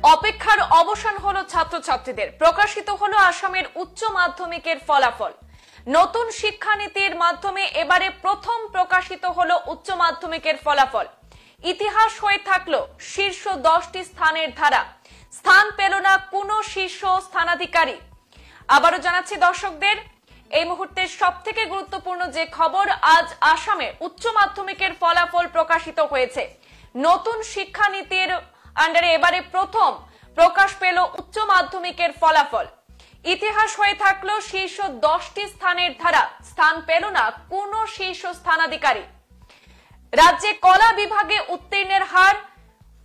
অপেক্ষার অবসান হলো ছাত্রছাত্রীদের। প্রকাশিত হলো আসামের উচ্চ মাধ্যমিকের ফলাফল। নতুন শিক্ষানীতির মাধ্যমে এবারে প্রথম প্রকাশিত হলো উচ্চ মাধ্যমিকের ফলাফল। ইতিহাস হয়ে থাকলো শীর্ষ 10টি স্থানের ধারা, স্থান পেল না কোনো শীর্ষ স্থানাধিকারী। আবারও জানাচ্ছি দর্শকদের, এই মুহূর্তে সবথেকে গুরুত্বপূর্ণ যে খবর, আজ আসামে উচ্চ মাধ্যমিকের ফলাফল প্রকাশিত হয়েছে। নতুন শিক্ষানীতির আন্ডারে এবারে প্রথম প্রকাশ পেল উচ্চ মাধ্যমিকের ফলাফল। ইতিহাস হয়ে থাকলো শীর্ষ 10টি স্থানের ধারা, স্থান পেল না কোনো শীর্ষ স্থানাধিকারী। রাজ্যে কলা বিভাগে উত্তীর্ণের হার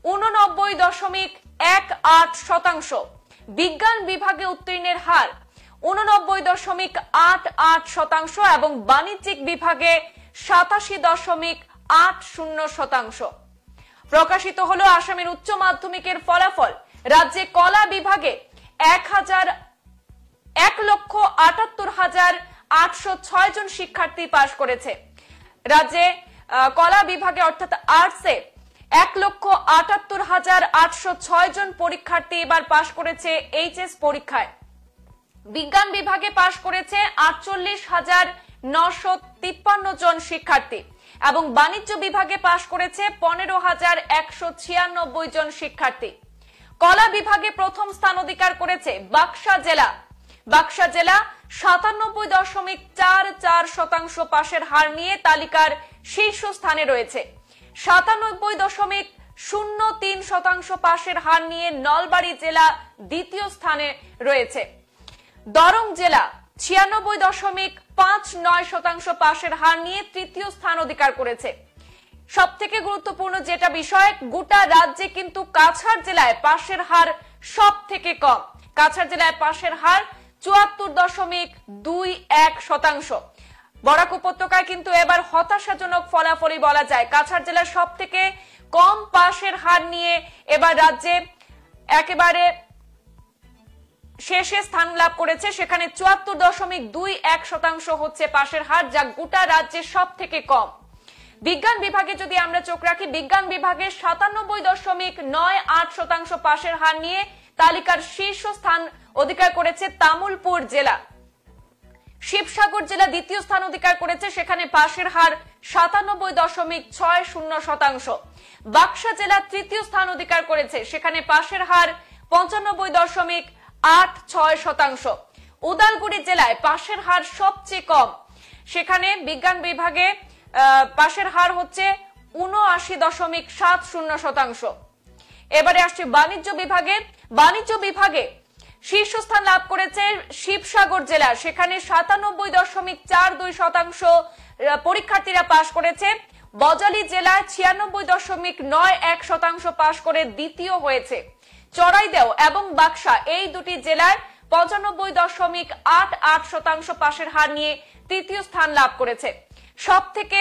89.18%, বিজ্ঞান বিভাগে উত্তীর্ণের হার 89.88% এবং বাণিজ্যিক বিভাগে 87.80%। প্রকাশিত হলো আসামের উচ্চ মাধ্যমিকের ফলাফল। রাজ্যে কলা বিভাগে 1,78,806 জন শিক্ষার্থী পাশ করেছে। রাজ্যে কলা বিভাগে অর্থাৎ আর্টসে 1,78,806 জন পরীক্ষার্থী এবার পাশ করেছে এইচএস পরীক্ষায়। বিজ্ঞান বিভাগে পাশ করেছে 48,953 জন শিক্ষার্থী এবং বাণিজ্য বিভাগে পাশ করেছে 15,196 জন শিক্ষার্থী। কলা বিভাগে প্রথম স্থান অধিকার করেছে বাক্সা জেলা। বাক্সা জেলা 97.44% পাশের হার নিয়ে তালিকার শীর্ষ স্থানে রয়েছে। 97.03% পাশের হার নিয়ে নলবাড়ী জেলা দ্বিতীয় স্থানে রয়েছে। দরং জেলা 96.59% পাশের হার নিয়ে তৃতীয় স্থান অধিকার করেছে। সব থেকে গুরুত্বপূর্ণ যেটা বিষয়, গোটা রাজ্যে কিন্তু কাছাড় জেলায় পাশের হার সব থেকে কম। কাছাড় জেলায় পাশের হার 74.21%। বরাক উপত্যকায় কিন্তু এবার হতাশাজনক ফলাফলই বলা যায়। কাছাড় জেলার সব থেকে কম পাশের হার নিয়ে এবার রাজ্যে একেবারে শেষে স্থান লাভ করেছে। সেখানে 74.21% হচ্ছে পাশের হার, যা গোটা রাজ্যে সব থেকে কম। বিজ্ঞান বিভাগে যদি আমরা চোখ রাখি, বিজ্ঞান বিভাগে 97.98% পাশের হার নিয়ে তালিকার শীর্ষ স্থান অধিকার করেছে তামুলপুর জেলা। শিবসাগর জেলা দ্বিতীয় স্থান অধিকার করেছে, সেখানে পাশের হার 97.60%। বাক্সা জেলা তৃতীয় স্থান অধিকার করেছে, সেখানে পাশের হার 95.86%। উদালগুড়ি জেলায় পাশের হার সবচেয়ে কম, সেখানে বিজ্ঞান বিভাগে পাশের হার হচ্ছে 79.70%। এবারে আসছে বাণিজ্য বিভাগে। বাণিজ্য বিভাগে শীর্ষস্থান লাভ করেছে শিবসাগর জেলা, সেখানে 97.42% পরীক্ষার্থীরা পাশ করেছে। বজালী জেলায় 96.91% পাশ করে দ্বিতীয় হয়েছে। চড়াইদেও এবং বাক্সা এই দুটি জেলায় 95.88% পাশের হার নিয়ে তৃতীয় স্থান লাভ করেছে। সব থেকে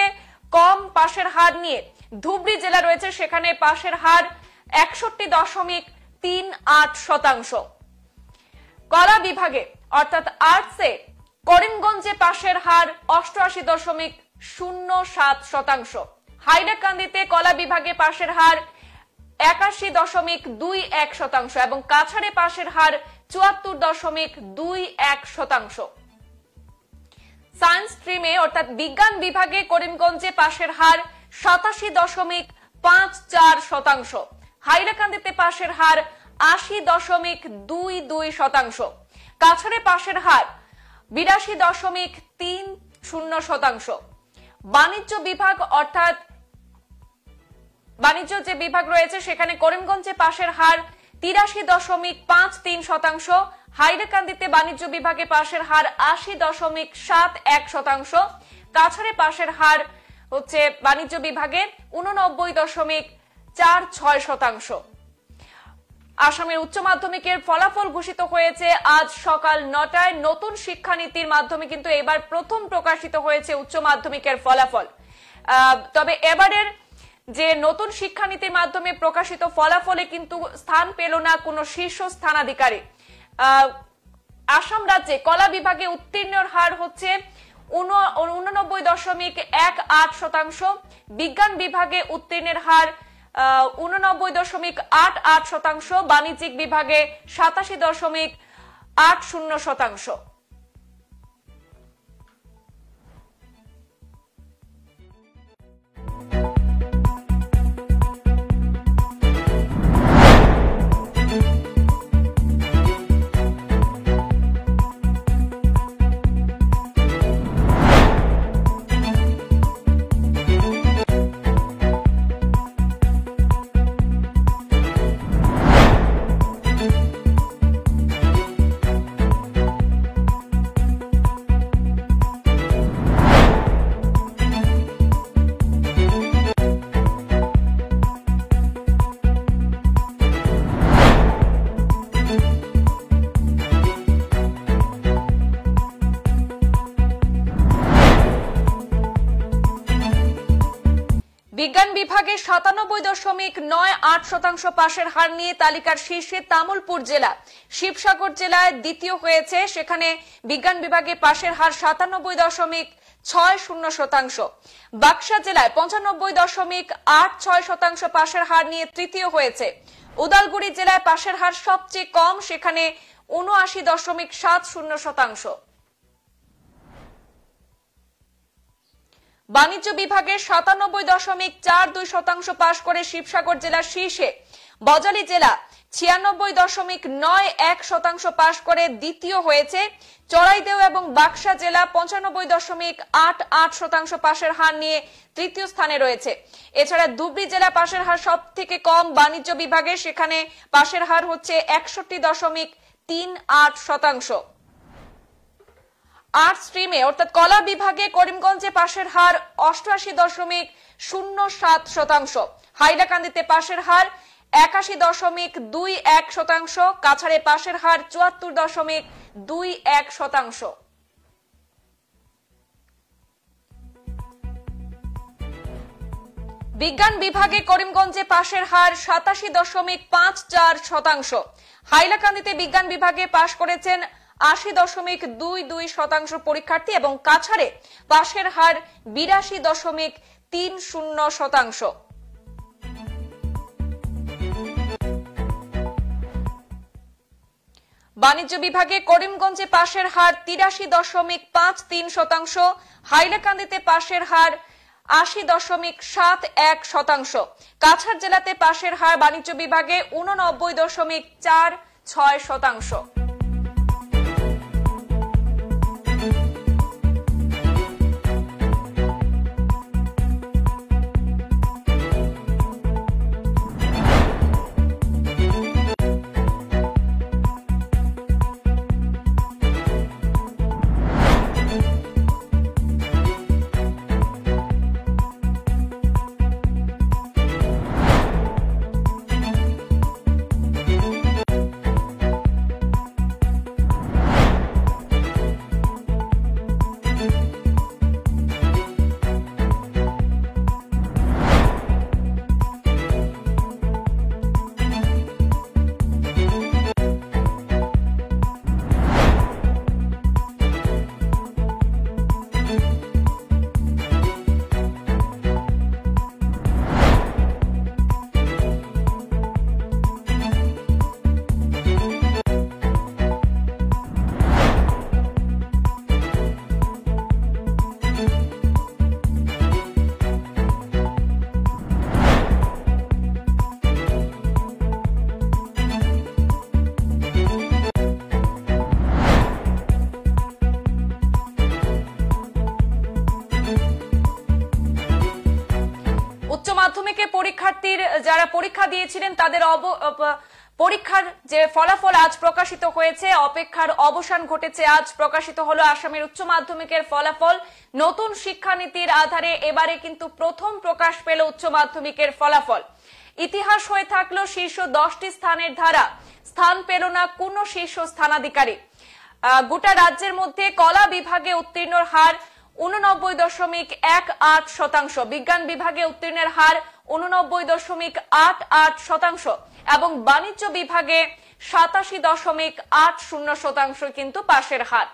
কম পাশের হার নিয়ে ধুবড়ী জেলা রয়েছে, সেখানে পাশের হার 61.38%। কলা বিভাগে অর্থাৎ আর্টসে করিমগঞ্জে পাশের হার 88.07%। হাইলাকান্দিতে কলা বিভাগে পাশের হার 81.21% এবং কাছাড়ে পাশের হার 74.21%। সায়েন্স স্ট্রিমে অর্থাৎ বিজ্ঞান বিভাগে করিমগঞ্জে পাশের হার 87.54%। হাইলাকান্দিতে পাশের হার 80.22%। কাছাড়ে পাশের হার 82.30%। বাণিজ্য বিভাগ অর্থাৎ বাণিজ্য যে বিভাগ রয়েছে, সেখানে করিমগঞ্জে পাশের হার 83.53%। হাইলাকান্দিতে বাণিজ্য বিভাগে পাশের হার 80.71%। কাছাড়ে পাশের হার হচ্ছে বাণিজ্য বিভাগে 89.46%। আসামের উচ্চ মাধ্যমিকের ফলাফল ঘোষিত হয়েছে আজ সকাল 9টায়। নতুন শিক্ষানীতির মাধ্যমে কিন্তু এবার প্রথম প্রকাশিত হয়েছে উচ্চ মাধ্যমিকের ফলাফল। তবে এবারের যে নতুন শিক্ষানীতির মাধ্যমে প্রকাশিত ফলাফলে কিন্তু স্থান পেল না কোনো শীর্ষ স্থানাধিকারী। আসাম রাজ্যে কলা বিভাগে উত্তীর্ণের হার হচ্ছে 89.18%। বিজ্ঞান বিভাগে উত্তীর্ণের হার 89.88%, বাণিজ্যিক বিভাগে 87.80%। বিজ্ঞান বিভাগে 97.98% পাশের হার নিয়ে তালিকার শীর্ষে তামুলপুর জেলা। শিবসাগর জেলায় দ্বিতীয় হয়েছে, সেখানে বিজ্ঞান বিভাগে পাশের হার 97.60%। বাক্সা জেলায় 95.86% পাশের হার নিয়ে তৃতীয় হয়েছে। উদালগুড়ি জেলায় পাশের হার সবচেয়ে কম, সেখানে 79.70%। বাণিজ্য বিভাগে 97.42% পাশ করে শিবসাগর জেলার শীর্ষে। বজালী জেলা 96.91% পাশ করে দ্বিতীয় হয়েছে। চড়াইদেও এবং বাক্সা জেলা 95.88% পাশের হার নিয়ে তৃতীয় স্থানে রয়েছে। এছাড়া ধুবড়ী জেলা পাশের হার সব থেকে কম বাণিজ্য বিভাগে, সেখানে পাশের হার হচ্ছে 61.38%। আর্টস স্ট্রিমে অর্থাৎ কলা বিভাগে করিমগঞ্জে পাশের হার 88.07%, হাইলাকান্দিতে পাশের হার 81.21%, কাছাড়ে পাশের হার 74.21%। বিজ্ঞান বিভাগে করিমগঞ্জে পাশের হার 87.54%, হাইলাকান্দিতে বিজ্ঞান বিভাগে পাশ করেছেন 80.22% পরীক্ষার্থী এবং কাছাড়ে পাশের হার 82.30%। বাণিজ্য বিভাগে করিমগঞ্জে পাশের হার 83.53%, হাইলাকান্দিতে পাশের হার 80.71%, কাছাড় জেলাতে পাশের হার বাণিজ্য বিভাগে 89.46%। মাধ্যমিকে পরীক্ষার্থীর যারা পরীক্ষা দিয়েছিলেন তাদের পরীক্ষার যে ফলাফল আজ প্রকাশিত হয়েছে, অপেক্ষার অবসান ঘটেছে। আজ প্রকাশিত হলো আসামের উচ্চ মাধ্যমিকের ফলাফল। নতুন শিক্ষানীতির আধারে এবারে কিন্তু প্রথম প্রকাশ পেল উচ্চ মাধ্যমিকের ফলাফল। ইতিহাস হয়ে থাকলো শীর্ষ 10টি স্থানের ধারা, স্থান পেল না কোন শীর্ষ স্থানাধিকারী। গোটা রাজ্যের মধ্যে কলা বিভাগে উত্তীর্ণর হার 89.18%, বিজ্ঞান বিভাগে উত্তীর্ণের হার 89.88% এবং বাণিজ্য বিভাগে 87.80% কিন্তু পাশের হার।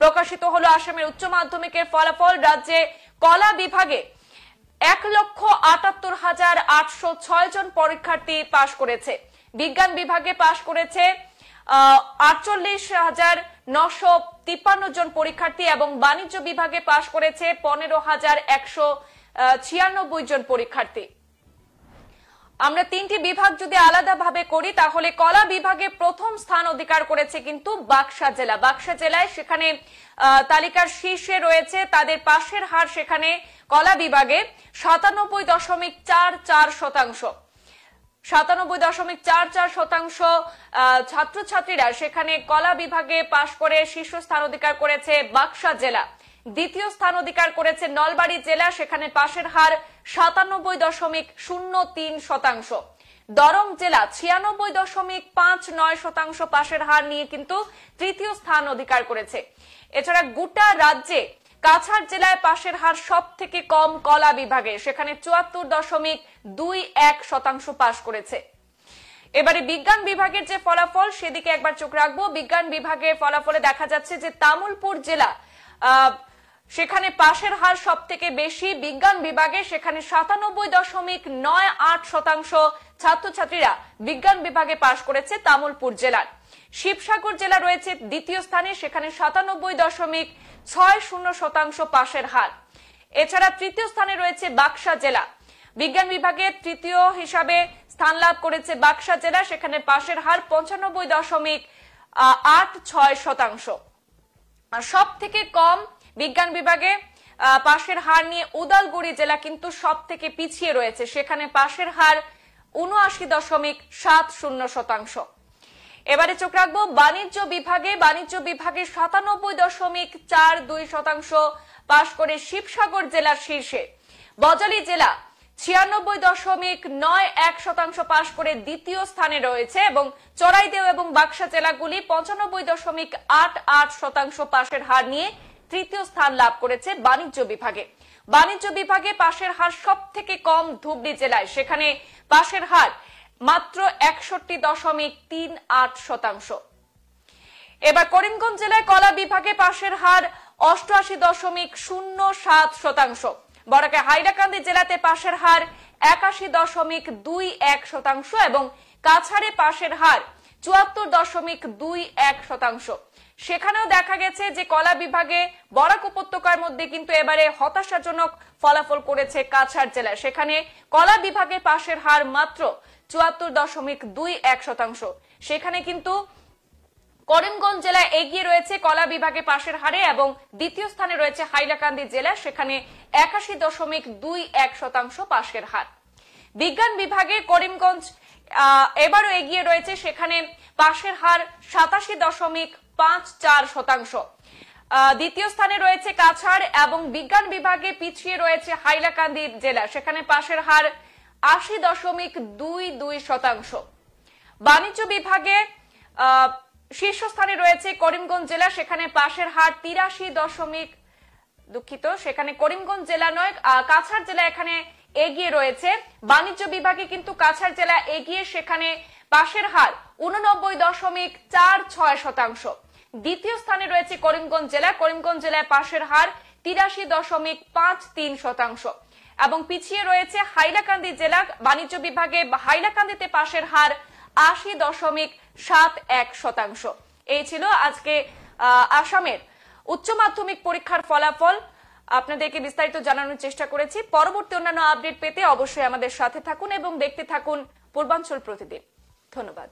প্রকাশিত হলো আসামের উচ্চ মাধ্যমিকের ফলাফল। রাজ্যে কলা বিভাগে 1,78,806 জন পরীক্ষার্থী পাশ করেছে। বিজ্ঞান বিভাগে পাশ করেছে 48,953 জন পরীক্ষার্থী এবং বাণিজ্য বিভাগে পাশ করেছে 15,196 জন পরীক্ষার্থী। আমরা তিনটি বিভাগ যদি আলাদাভাবে করি তাহলে কলা বিভাগে প্রথম স্থান অধিকার করেছে কিন্তু বাক্সা জেলা। বাক্সা জেলায় সেখানে তালিকার শীর্ষে রয়েছে, তাদের পাশের হার সেখানে কলা বিভাগে 97.44%। 97.44% ছাত্রছাত্রীরা সেখানে কলা বিভাগে পাশ করে শীর্ষস্থান অধিকার করেছে বাক্সা জেলা। দ্বিতীয় স্থান অধিকার করেছে নলবাড়ী জেলা, সেখানে পাশের হার 97.03%। দরং জেলা 96.59% পাশের হার নিয়ে কিন্তু তৃতীয় স্থান অধিকার করেছে। এছাড়া গোটা রাজ্যে কাছাড় জেলায় পাশের হার সব থেকে কম কলা বিভাগে, সেখানে 74.21% পাশ করেছে। এবারে বিজ্ঞান বিভাগের যে ফলাফল সেদিকে একবার চোখ রাখবো। বিজ্ঞান বিভাগের ফলাফলে দেখা যাচ্ছে যে তামুলপুর জেলা সেখানে পাশের হার সব থেকে বেশি বিজ্ঞান বিভাগে, সেখানে 97.98% ছাত্রছাত্রীরা বিজ্ঞান বিভাগে পাশ করেছে তামুলপুর জেলার। শিবসাগর জেলা রয়েছে দ্বিতীয় স্থানে, সেখানে 97.60% পাশের হার। এছাড়া তৃতীয় স্থানে রয়েছে বাক্সা জেলা। বিজ্ঞান বিভাগে তৃতীয় হিসাবে স্থান লাভ করেছে বাক্সা জেলা, সেখানে পাশের হার 95.86%। আর সব থেকে কম বিজ্ঞান বিভাগে পাশের হার নিয়ে উদালগুড়ি জেলা কিন্তু সব থেকে পিছিয়ে রয়েছে, সেখানে পাশের হার 79.70%। এবারে চোখ রাখবো বাণিজ্য বিভাগে। বাণিজ্য বিভাগে 97.42% পাশ করে শিবসাগর জেলার শীর্ষে। বজালী জেলা 96.91% পাশ করে দ্বিতীয় স্থানে রয়েছে এবং চড়াইদেও এবং বাক্সা জেলাগুলি 95.88% পাশের হার নিয়ে তৃতীয় স্থান লাভ করেছে বাণিজ্য বিভাগে। বাণিজ্য বিভাগে পাশের হার সব থেকে কম ধুবড়ী জেলায়, সেখানে পাশের হার মাত্র 61.38%। এবার করিমগঞ্জ জেলায় কলা বিভাগে পাশের হার 88.07%। বরাকে হাইলাকান্দি জেলাতে পাশের হার 81.21% এবং কাছাড়ে পাশের হার 74.21%। সেখানেও দেখা গেছে যে কলা বিভাগে বরাক উপত্যকার মধ্যে কিন্তু এবারে হতাশাজনক ফলাফল করেছে কাছাড় জেলা। সেখানে কলা বিভাগে পাশের হার মাত্র 74.21%। সেখানে কিন্তু করিমগঞ্জ জেলা এগিয়ে রয়েছে কলা বিভাগে পাশের হারে এবং দ্বিতীয় স্থানে রয়েছে হাইলাকান্দি জেলা, সেখানে 81.21% পাশের হার। বিজ্ঞান বিভাগে করিমগঞ্জ এবারও এগিয়ে রয়েছে, সেখানে পাশের হার 87.54%। দ্বিতীয় স্থানে রয়েছে কাছাড় এবং বিজ্ঞান বিভাগে পিছিয়ে রয়েছে হাইলাকান্দি জেলা, সেখানে পাশের হার 80.22%। বাণিজ্য বিভাগে শীর্ষস্থানে রয়েছে করিমগঞ্জ জেলা, সেখানে পাশের হার 83. সেখানে করিমগঞ্জ জেলা নয়, কাছাড় জেলা এখানে এগিয়ে রয়েছে। বাণিজ্য বিভাগে কিন্তু কাছাড় জেলা এগিয়ে, সেখানে পাশের হার 89.46%। দ্বিতীয় স্থানে রয়েছে করিমগঞ্জ জেলা। করিমগঞ্জ জেলায় পাশের হার 83.53% এবং পিছিয়ে রয়েছে হাইলাকান্দি জেলা। বাণিজ্য বিভাগে হাইলাকান্দিতে পাশের হার 80.71%। এই ছিল আজকে আসামের উচ্চ মাধ্যমিক পরীক্ষার ফলাফল। আপনাদেরকে বিস্তারিত জানানোর চেষ্টা করেছি। পরবর্তী অন্যান্য আপডেট পেতে অবশ্যই আমাদের সাথে থাকুন এবং দেখতে থাকুন পূর্বাঞ্চল প্রতিদিন। ধন্যবাদ।